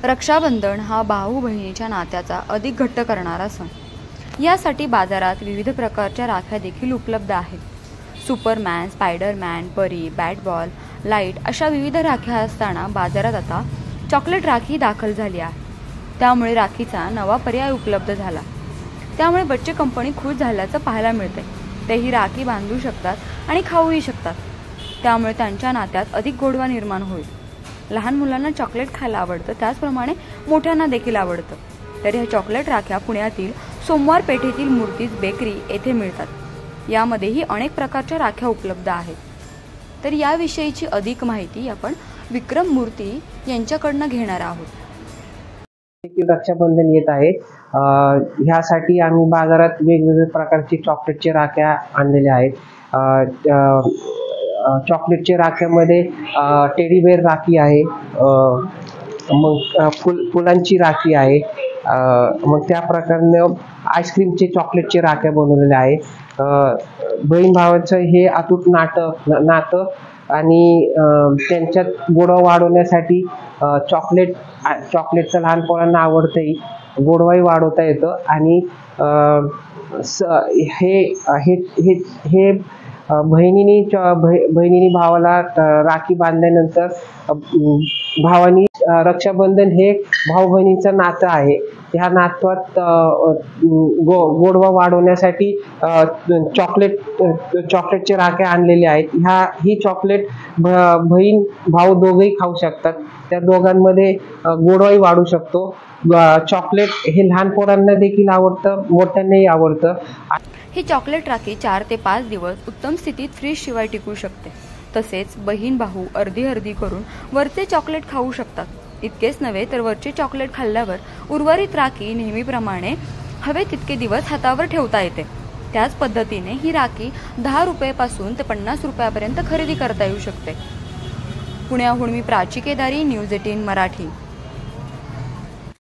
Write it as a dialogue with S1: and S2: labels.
S1: रक्षाबंधन हा भाऊ बहिणीच्या नात्याचा अधिक घट्ट करणारा सण। यासाठी बाजारात विविध प्रकारच्या राख्या देखील उपलब्ध आहेत। सुपरमॅन, स्पायडरमॅन, परी, बॅट बॉल, लाईट अशा विविध राख्या असताना बाजारात आता चॉकलेट राखी दाखल झाली आहे। त्यामुळे राखीचा नवा पर्याय उपलब्ध झाला। त्यामुळे बच्चे कंपनी खुश झाल्याचं पाहायला मिळते। ते ही राखी बांधू शकतात आणि खाऊही शकतात। त्यामुळे त्यांच्या नात्यात अधिक गोडवा निर्माण होईल। लहान मुलांना चॉकलेट खायला आवडतं, त्याचप्रमाणे मोठ्यांना देखील आवडतं। तर ह्या चॉकलेट राख्या पुण्यातील सोमवार पेठेतील मूर्तीज बेकरी येथे मिळतात। यामध्येही अनेक प्रकारच्या राख्या उपलब्ध आहेत। तर याविषयीची अधिक माहिती आपण विक्रम मूर्ती यांच्याकडून घेणार आहोत।
S2: रक्षाबंधन येत आहे, ह्यासाठी आम्ही बाजारात वेगवेगळ्या प्रकारची चॉकलेटच्या राख्या आणलेल्या आहेत। चॉकलेटच्या राख्यामध्ये टेडी बेअर राखी आहे, मग फुलांची राखी आहे, मग त्या प्रकारे आईस्क्रीमचे चॉकलेटचे राख्या बनवलेल्या आहेत। बहीण भावाचं हे अतूट नातं आणि त्यांच्यात गोडवा वाढवण्यासाठी चॉकलेटचं लहान पोरांना आवडतंही, गोडवाही वाढवता येतं। आणि हे बहिणीने भावाला राखी बांधल्यानंतर भावानी रक्षाबंधन हे भाऊ बहिणीचं नातं आहे। ह्या नात्यात गोडवा वाढवण्यासाठी चॉकलेटचे राख्या आणलेले आहेत। ही चॉकलेट बहीण भाऊ दोघेही खाऊ शकतात। त्या दोघांमध्ये गोडवाही वाढू शकतो। चॉकलेट हे लहान पोरांना देखील आवडतं, मोठ्यांनाही आवडतं।
S1: ही चॉकलेट राखी 4 ते 5 दिवस उत्तम स्थितीत फ्रीज शिवाय टिकू शकते। तसेच बहीण भाऊ अर्धी करून वरचे चॉकलेट खाऊ शकतात। इतकेच नव्हे तर वरचे चॉकलेट खाल्ल्यावर उर्वरित राखी नेहमीप्रमाणे हवे तितके दिवस हातावर ठेवता येते। त्याच पद्धतीने ही राखी 10 रुपयापासून ते 50 रुपयापर्यंत खरेदी करता येऊ शकते। पुण्याहून मी प्राची केदारी, न्यूज 18 मराठी।